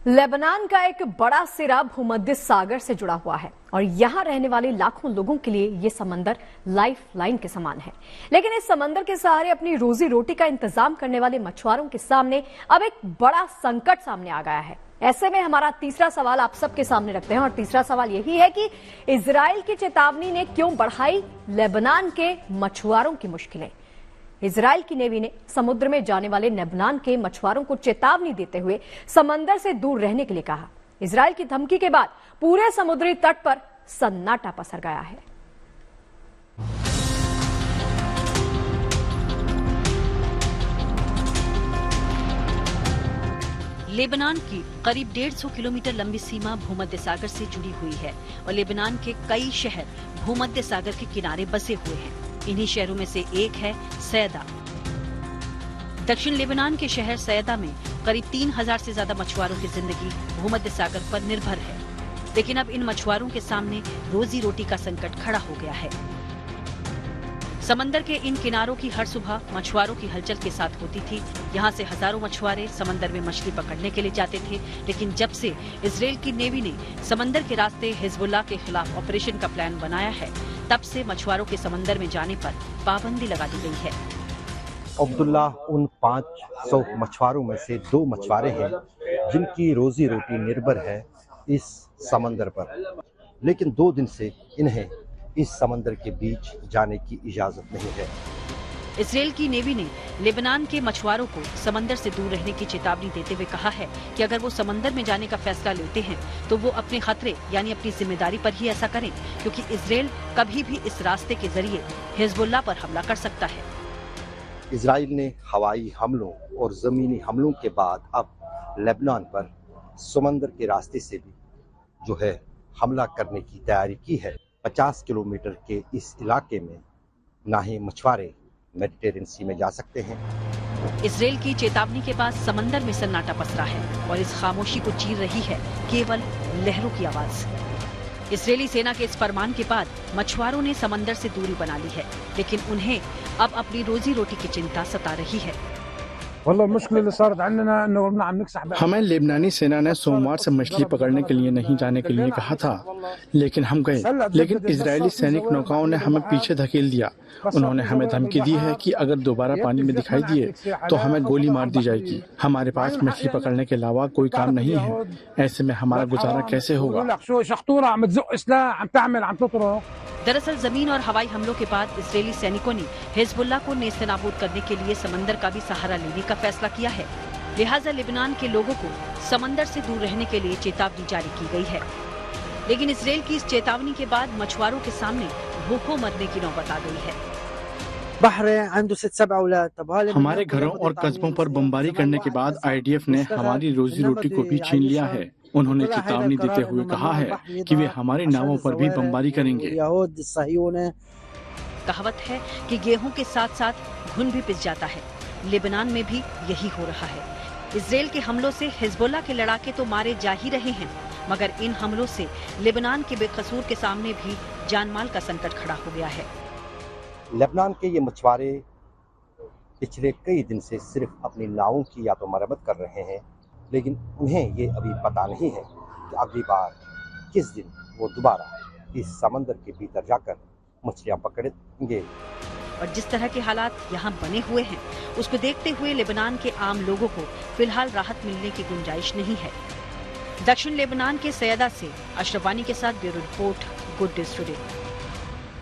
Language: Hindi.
लेबनान का एक बड़ा सिरा भूमध्य सागर से जुड़ा हुआ है और यहाँ रहने वाले लाखों लोगों के लिए ये समंदर लाइफ लाइन के समान है। लेकिन इस समंदर के सहारे अपनी रोजी रोटी का इंतजाम करने वाले मछुआरों के सामने अब एक बड़ा संकट सामने आ गया है। ऐसे में हमारा तीसरा सवाल आप सबके सामने रखते हैं और तीसरा सवाल यही है कि इजराइल की चेतावनी ने क्यों बढ़ाई लेबनान के मछुआरों की मुश्किलें। इजराइल की नेवी ने समुद्र में जाने वाले लेबनान के मछुआरों को चेतावनी देते हुए समंदर से दूर रहने के लिए कहा। इजराइल की धमकी के बाद पूरे समुद्री तट पर सन्नाटा पसर गया है। लेबनान की करीब 150 किलोमीटर लंबी सीमा भूमध्य सागर से जुड़ी हुई है और लेबनान के कई शहर भूमध्य सागर के किनारे बसे हुए हैं। इन्हीं शहरों में से एक है सैदा। दक्षिण लेबनान के शहर सैदा में करीब 3000 से ज्यादा मछुआरों की जिंदगी भूमध्य सागर पर निर्भर है। लेकिन अब इन मछुआरों के सामने रोजी रोटी का संकट खड़ा हो गया है। समंदर के इन किनारों की हर सुबह मछुआरों की हलचल के साथ होती थी। यहाँ से हजारों मछुआरे समंदर में मछली पकड़ने के लिए जाते थे। लेकिन जब से इजराइल की नेवी ने समंदर के रास्ते हिजबुल्लाह के खिलाफ ऑपरेशन का प्लान बनाया है, तब से मछुआरों के समंदर में जाने पर पाबंदी लगा दी गई है। अब्दुल्ला उन 500 मछुआरों में से 2 मछुआरे हैं जिनकी रोजी रोटी निर्भर है इस समंदर पर। लेकिन 2 दिन से इन्हें इस समंदर के बीच जाने की इजाजत नहीं है। इजराइल की नेवी ने लेबनान के मछुआरों को समंदर से दूर रहने की चेतावनी देते हुए कहा है कि अगर वो समंदर में जाने का फैसला लेते हैं तो वो अपने खतरे यानी अपनी जिम्मेदारी पर ही ऐसा करें, क्योंकि इजराइल कभी भी इस रास्ते के जरिए हिजबुल्लाह पर हमला कर सकता है। इजराइल ने हवाई हमलों और जमीनी हमलों के बाद अब लेबनान पर समंदर के रास्ते से भी जो है हमला करने की तैयारी की है। 50 किलोमीटर के इस इलाके में ना ही मछुआरे मेडिटेरियन सी में जा सकते हैं। इजराइल की चेतावनी के बाद समंदर में सन्नाटा पसरा है और इस खामोशी को चीर रही है केवल लहरों की आवाज। इजरायली सेना के इस फरमान के बाद मछुआरों ने समंदर से दूरी बना ली है, लेकिन उन्हें अब अपनी रोजी रोटी की चिंता सता रही है। हमें लेबनानी सेना ने सोमवार से मछली पकड़ने के लिए नहीं जाने के लिए कहा था, लेकिन हम गए। लेकिन इजरायली सैनिक नौकाओं ने हमें पीछे धकेल दिया। उन्होंने हमें धमकी दी है कि अगर दोबारा पानी में दिखाई दिए तो हमें गोली मार दी जाएगी। हमारे पास मछली पकड़ने के अलावा कोई काम नहीं है। ऐसे में हमारा गुजारा कैसे होगा? दरअसल जमीन और हवाई हमलों के बाद इजरायली सैनिकों ने हिजबुल्लाह को नेस्तनाबूद करने के लिए समंदर का भी सहारा लेने का फैसला किया है। लिहाजा लेबनान के लोगों को समंदर से दूर रहने के लिए चेतावनी जारी की गई है। लेकिन इजराइल की इस चेतावनी के बाद मछुआरों के सामने भूखों मरने की नौबत आ गई है। हमारे घरों और कस्बों पर बमबारी करने के बाद IDF ने हमारी रोजी रोटी को भी छीन लिया है। उन्होंने चेतावनी देते हुए कहा है कि वे हमारी नावों पर भी बमबारी करेंगे। कहावत है कि गेहूं के साथ साथ घुन भी पिस जाता है। लेबनान में भी यही हो रहा है। इजराइल के हमलों से हिजबुल्लाह के लड़ाके तो मारे जा ही रहे हैं, मगर इन हमलों से लेबनान के बेकसूर के सामने भी जानमाल का संकट खड़ा हो गया है। लेबनान के ये मछुआरे पिछले कई दिन से सिर्फ अपनी नावों की या तो मरम्मत कर रहे हैं, लेकिन उन्हें ये अभी पता नहीं है कि अगली बार किस दिन वो दोबारा इस समंदर के भीतर जाकर मछलियां पकड़ेंगे। और जिस तरह के हालात यहाँ बने हुए हैं, उसको देखते हुए लेबनान के आम लोगों को फिलहाल राहत मिलने की गुंजाइश नहीं है। दक्षिण लेबनान के सैदा से अशरफ वानी के साथ bureau report, good news today.